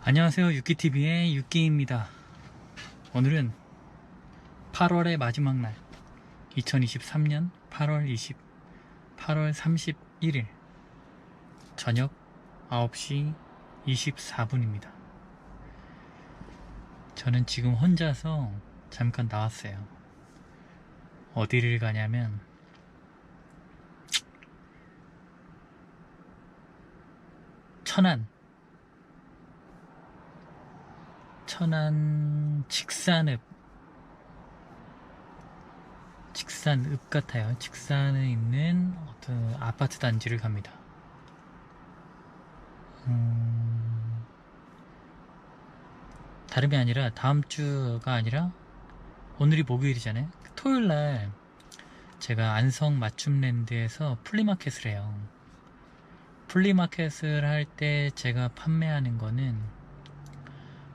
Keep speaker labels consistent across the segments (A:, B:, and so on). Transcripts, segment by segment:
A: 안녕하세요. 유키TV의 유키입니다. 오늘은 8월의 마지막 날 2023년 8월 31일 저녁 9시 24분입니다. 저는 지금 혼자서 잠깐 나왔어요. 어디를 가냐면 천안 직산읍 같아요. 직산에 있는 어떤 아파트 단지를 갑니다. 다름이 아니라 다음 주가 아니라 오늘이 목요일이잖아요. 토요일날 제가 안성 맞춤랜드에서 플리마켓을 해요. 플리마켓을 할 때 제가 판매하는 거는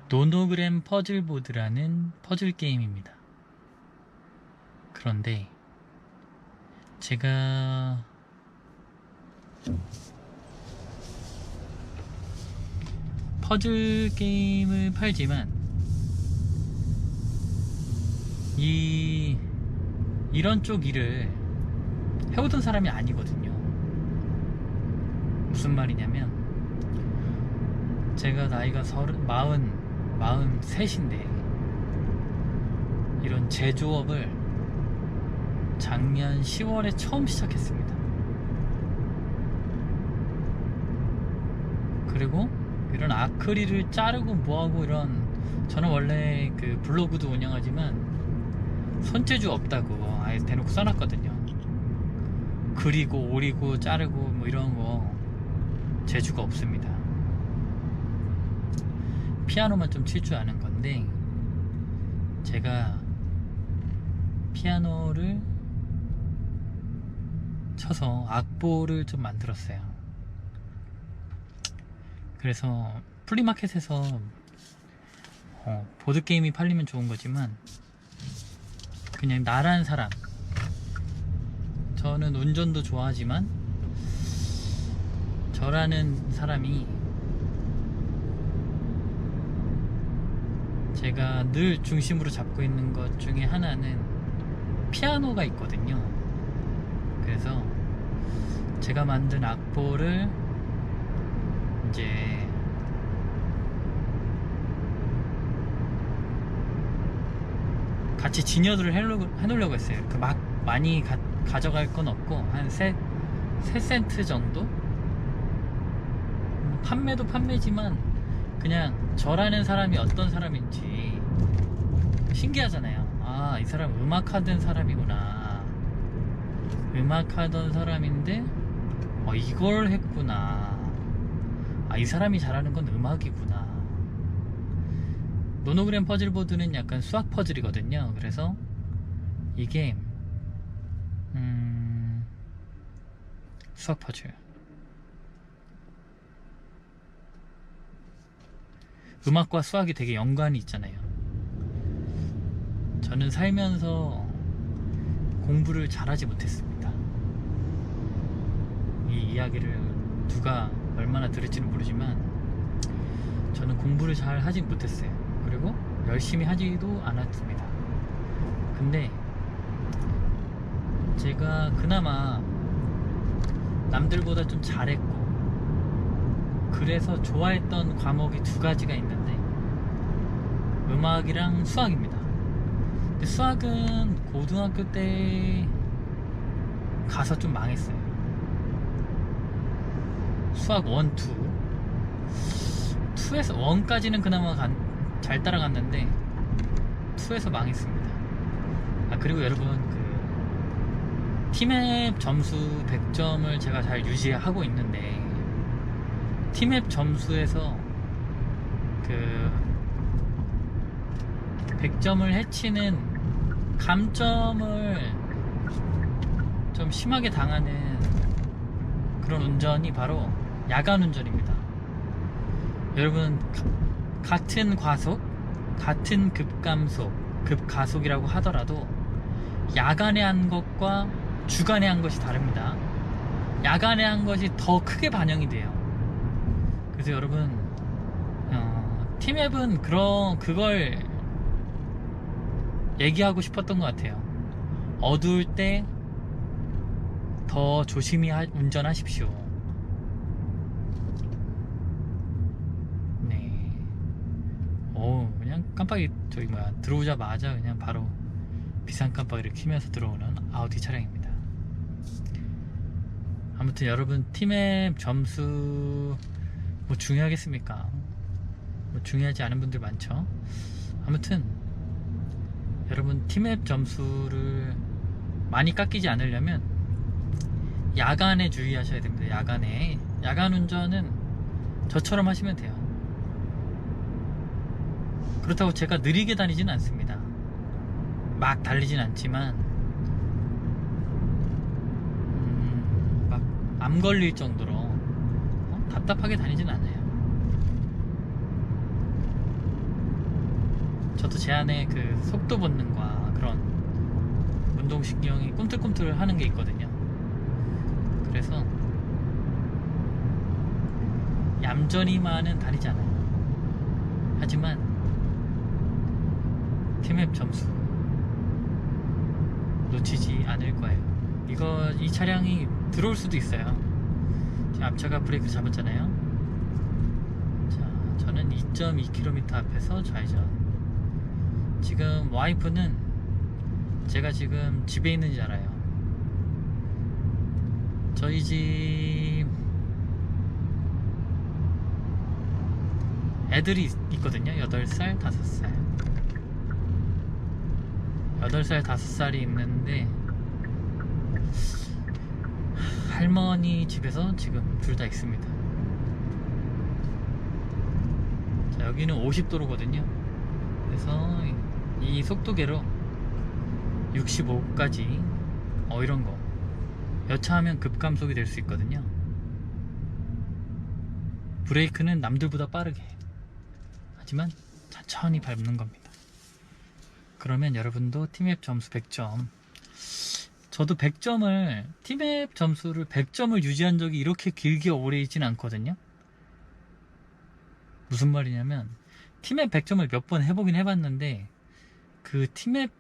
A: 노노그램 퍼즐보드라는 퍼즐 게임입니다. 그런데 제가 퍼즐 게임을 팔지만 이런 쪽 일을 해오던 사람이 아니거든요. 무슨 말이냐면 제가 나이가 43인데 이런 제조업을 작년 10월에 처음 시작했습니다. 그리고 이런 아크릴을 자르고 뭐하고 저는 원래 그 블로그도 운영하지만 손재주 없다고 아예 대놓고 써놨거든요. 그리고 오리고 자르고 뭐 이런 거 재주가 없습니다. 피아노만 좀 칠 줄 아는 건데 제가 피아노를 쳐서 악보를 좀 만들었어요. 그래서 플리마켓에서 보드게임이 팔리면 좋은 거지만 그냥 나란 사람, 저는 운전도 좋아하지만 저라는 사람이 제가 늘 중심으로 잡고 있는 것 중에 하나는 피아노가 있거든요. 그래서 제가 만든 악보를 이제 같이 진열을 해놓으려고 했어요. 막 많이 가져갈 건 없고 한 3센트 정도? 판매도 판매지만 그냥 저라는 사람이 어떤 사람인지 신기하잖아요. 아, 이 사람 음악하던 사람이구나. 음악하던 사람인데 이걸 했구나. 아, 이 사람이 잘하는 건 음악이구나. 노노그램 퍼즐보드는 약간 수학 퍼즐이거든요. 그래서 이게 수학 퍼즐, 음악과 수학이 되게 연관이 있잖아요. 저는 살면서 공부를 잘하지 못했습니다. 이 이야기를 누가 얼마나 들을지는 모르지만 저는 공부를 잘 하지 못했어요. 그리고 열심히 하지도 않았습니다. 근데 제가 그나마 남들보다 좀 잘했고 그래서 좋아했던 과목이 2가지가 있는데 음악이랑 수학입니다. 근데 수학은 고등학교 때 가서 좀 망했어요. 수학 1, 2에서 1까지는 그나마 잘 따라갔는데 2에서 망했습니다. 그리고 여러분 팀앱 점수 100점을 제가 잘 유지하고 있는데 팀앱 점수에서 100점을 해치는 감점을 좀 심하게 당하는 그런 운전이 바로 야간 운전입니다. 여러분, 같은 과속, 같은 급가속이라고 하더라도 야간에 한 것과 주간에 한 것이 다릅니다. 야간에 한 것이 더 크게 반영이 돼요. 그래서 여러분 티맵은 그걸 얘기하고 싶었던 것 같아요. 어두울 때 더 조심히 운전하십시오. 네. 그냥 깜빡이 들어오자마자 그냥 바로 비상 깜빡이를 켜면서 들어오는 아우디 차량입니다. 아무튼 여러분, 티맵 점수 뭐 중요하겠습니까? 뭐 중요하지 않은 분들 많죠. 아무튼 여러분, 티맵 점수를 많이 깎이지 않으려면 야간에 주의하셔야 됩니다. 야간 운전은 저처럼 하시면 돼요. 그렇다고 제가 느리게 다니진 않습니다. 막 달리진 않지만 막 암 걸릴 정도로 답답하게 다니진 않아요. 저도 제 안에 그 속도 본능과 그런 운동신경이 꿈틀꿈틀 하는 게 있거든요. 그래서 얌전히만은 다니지 않아요. 하지만 티맵 점수 놓치지 않을 거예요. 이 차량이 들어올 수도 있어요. 지금 앞차가 브레이크 잡았잖아요. 자, 저는 2.2km 앞에서 좌회전. 지금 와이프는 제가 지금 집에 있는지 알아요. 저희 집 애들이 있거든요. 8살, 5살 8살, 5살이 있는데 할머니 집에서 지금 둘 다 있습니다. 자, 여기는 50도로거든요. 그래서 이 속도계로 65까지 이런거 여차하면 급감속이 될 수 있거든요. 브레이크는 남들보다 빠르게, 하지만 천천히 밟는 겁니다. 그러면 여러분도 티맵 점수 100점, 저도 100점을 티맵 점수를 100점을 유지한 적이 이렇게 길게 오래 있진 않거든요. 무슨 말이냐면 티맵 100점을 몇 번 해보긴 해봤는데 그 티맵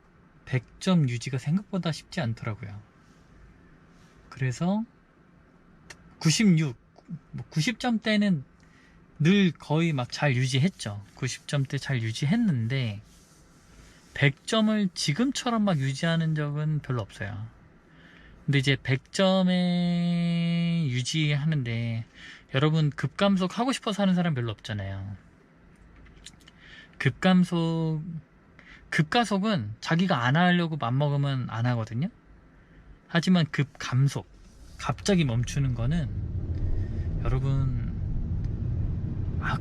A: 100점 유지가 생각보다 쉽지 않더라고요. 그래서 90점대는 늘 거의 막 잘 유지했죠. 90점대 잘 유지했는데 100점을 지금처럼 막 유지하는 적은 별로 없어요. 근데 이제 100점에 유지하는데 여러분, 급감속 하고 싶어서 하는 사람 별로 없잖아요. 급가속은 자기가 안 하려고 맘먹으면 안 하거든요. 하지만 급감속, 갑자기 멈추는 거는 여러분,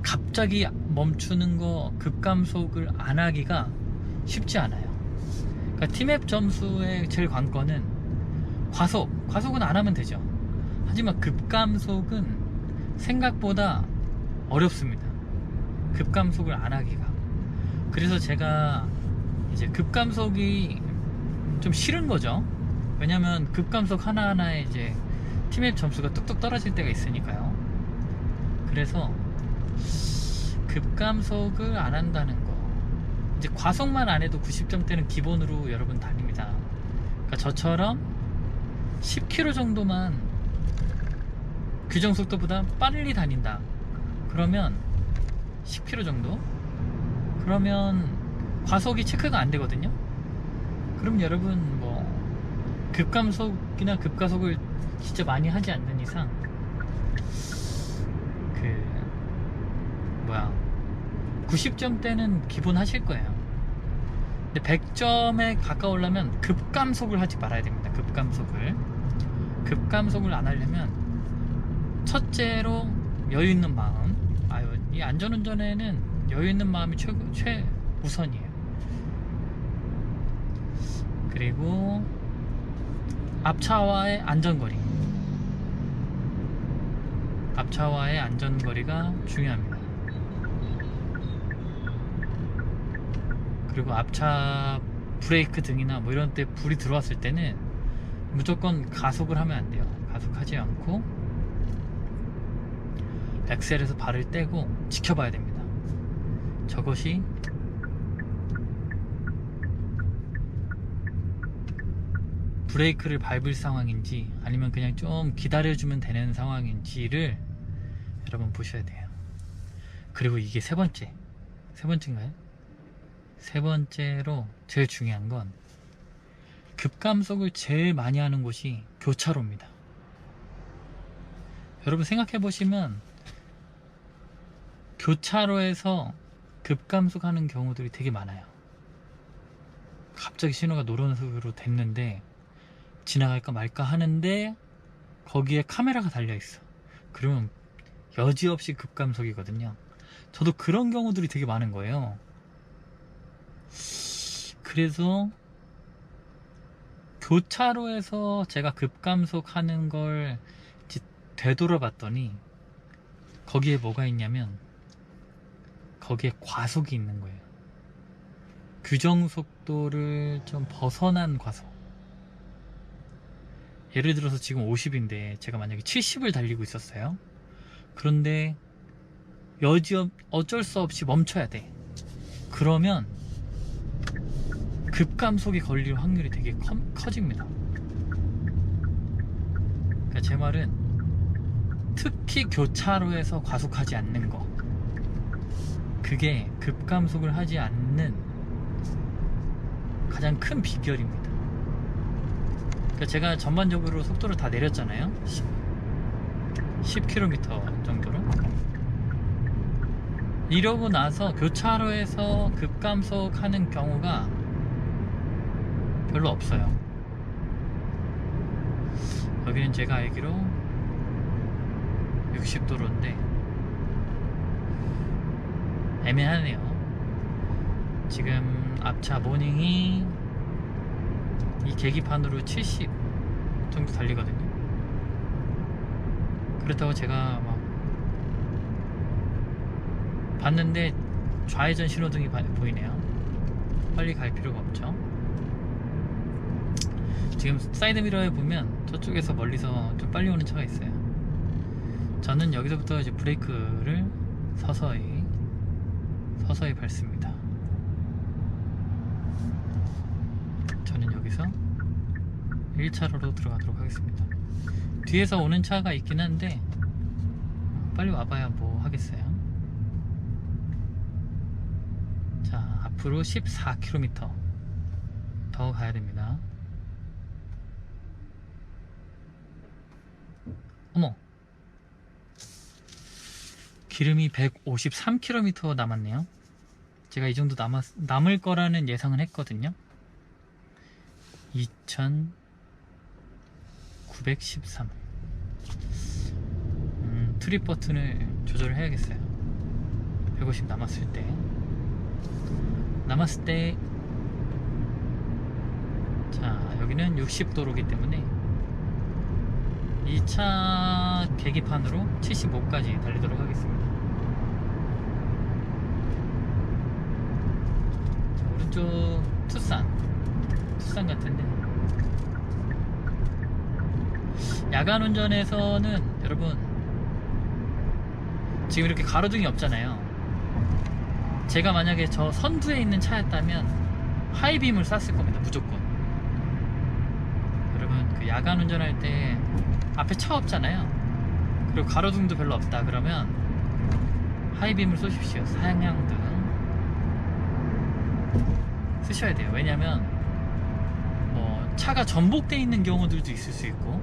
A: 갑자기 멈추는 거, 급감속을 안 하기가 쉽지 않아요. 그러니까 티맵 점수의 제일 관건은 과속은 안 하면 되죠. 하지만 급감속은 생각보다 어렵습니다. 급감속을 안 하기가. 그래서 제가 이제 급감속이 좀 싫은 거죠. 왜냐면 급감속 하나하나에 이제 티맵 점수가 뚝뚝 떨어질 때가 있으니까요. 그래서 급감속을 안 한다는 거, 이제 과속만 안 해도 90점대는 기본으로 여러분 다닙니다. 그러니까 저처럼 10km 정도만 규정 속도보다 빨리 다닌다, 그러면 10km 정도? 그러면 과속이 체크가 안 되거든요. 그럼 여러분 뭐 급감속이나 급가속을 진짜 많이 하지 않는 이상 90점대는 기본 하실 거예요. 근데 100점에 가까우려면 급감속을 하지 말아야 됩니다. 급감속을 안 하려면 첫째로 여유 있는 마음. 이 안전운전에는 여유 있는 마음이 최우선이에요. 그리고 앞차와의 안전거리가 중요합니다. 그리고 앞차 브레이크 등이나 뭐 이런 때 불이 들어왔을 때는 무조건 가속을 하면 안 돼요. 가속하지 않고 엑셀에서 발을 떼고 지켜봐야 됩니다. 저것이 브레이크를 밟을 상황인지 아니면 그냥 좀 기다려주면 되는 상황인지를 여러분 보셔야 돼요. 그리고 이게 세 번째인가요? 세 번째로 제일 중요한 건 급감속을 제일 많이 하는 곳이 교차로입니다. 여러분 생각해 보시면 교차로에서 급감속 하는 경우들이 되게 많아요. 갑자기 신호가 노란색으로 됐는데 지나갈까 말까 하는데 거기에 카메라가 달려 있어. 그러면 여지없이 급감속이거든요. 저도 그런 경우들이 되게 많은 거예요. 그래서 교차로에서 제가 급감속 하는 걸 되돌아봤더니 거기에 뭐가 있냐면 거기에 과속이 있는 거예요. 규정속도를 좀 벗어난 과속. 예를 들어서 지금 50인데 제가 만약에 70을 달리고 있었어요. 그런데 어쩔 수 없이 멈춰야 돼. 그러면 급감속이 걸릴 확률이 되게 커집니다. 그러니까 제 말은 특히 교차로에서 과속하지 않는 거, 그게 급감속을 하지 않는 가장 큰 비결입니다. 그러니까 제가 전반적으로 속도를 다 내렸잖아요. 10km 정도로. 이러고 나서 교차로에서 급감속 하는 경우가 별로 없어요. 여기는 제가 알기로 60도로인데 애매하네요. 지금 앞차 모닝이 이 계기판으로 70 정도 달리거든요. 그렇다고 제가 막 봤는데 좌회전 신호등이 보이네요. 빨리 갈 필요가 없죠. 지금 사이드미러에 보면 저쪽에서 멀리서 좀 빨리 오는 차가 있어요. 저는 여기서부터 이제 브레이크를 서서히 밟습니다. 저는 여기서 1차로로 들어가도록 하겠습니다. 뒤에서 오는 차가 있긴 한데 빨리 와봐야 뭐 하겠어요. 자, 앞으로 14km 더 가야 됩니다. 어머, 기름이 153km 남았네요. 제가 이 정도 남을 거라는 예상은 했거든요. 2913. 트립 버튼을 조절을 해야겠어요. 150 남았을 때 자, 여기는 60도로기 때문에 이 차 계기판으로 75까지 달리도록 하겠습니다. 자, 오른쪽 투싼 같은데, 야간 운전에서는 여러분 지금 이렇게 가로등이 없잖아요. 제가 만약에 저 선두에 있는 차였다면 하이빔을 쐈을 겁니다. 무조건. 여러분 그 야간 운전할 때 앞에 차 없잖아요. 그리고 가로등도 별로 없다 그러면 하이빔을 쏘십시오. 상향등 쓰셔야 돼요. 왜냐면 차가 전복되어 있는 경우들도 있을 수 있고,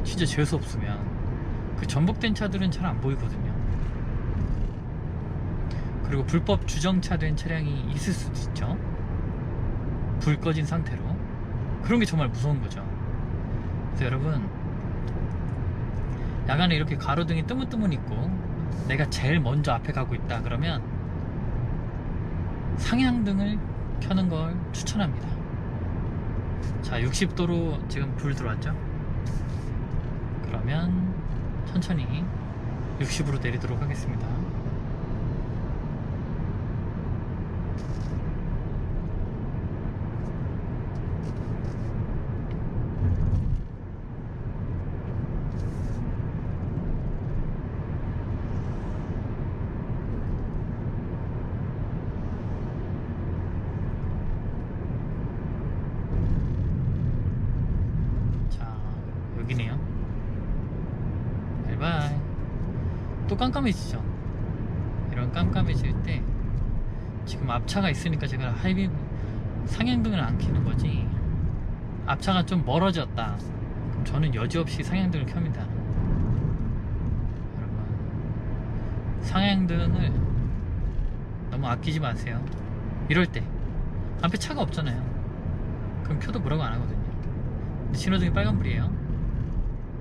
A: 진짜 재수 없으면 그 전복된 차들은 잘 안 보이거든요. 그리고 불법 주정차 된 차량이 있을 수도 있죠. 불 꺼진 상태로. 그런 게 정말 무서운 거죠. 그래서 여러분, 야간에 이렇게 가로등이 뜨문뜨문 있고 내가 제일 먼저 앞에 가고 있다 그러면 상향등을 켜는 걸 추천합니다. 자, 60도로 지금 불 들어왔죠? 그러면 천천히 60으로 내리도록 하겠습니다. 깜깜해지죠. 이런 깜깜해질 때 지금 앞차가 있으니까 제가 하이빔 상향등을 안 켜는 거지. 앞차가 좀 멀어졌다, 그럼 저는 여지없이 상향등을 켭니다. 여러분, 상향등을 너무 아끼지 마세요. 이럴 때 앞에 차가 없잖아요. 그럼 켜도 뭐라고 안 하거든요. 근데 신호등이 빨간불이에요.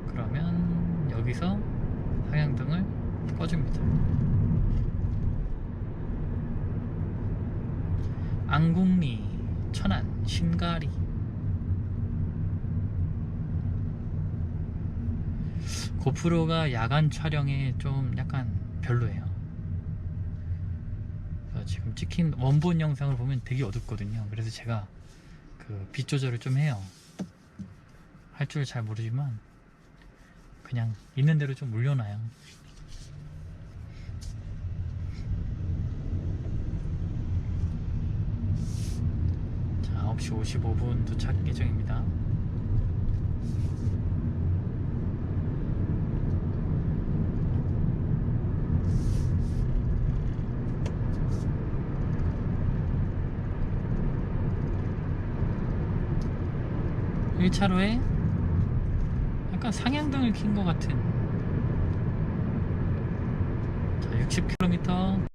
A: 그러면 여기서 상향등을 꺼줍니다. 안국리, 천안, 신가리. 고프로가 야간 촬영에 좀 약간 별로예요. 그래서 지금 찍힌 원본 영상을 보면 되게 어둡거든요. 그래서 제가 그 빛 조절을 좀 해요. 할 줄 잘 모르지만 그냥 있는 대로 좀 올려놔요. 자, 9시 55분 도착 예정입니다. 이 차로에 약간 상향등을 킨 것 같은. 자, 60km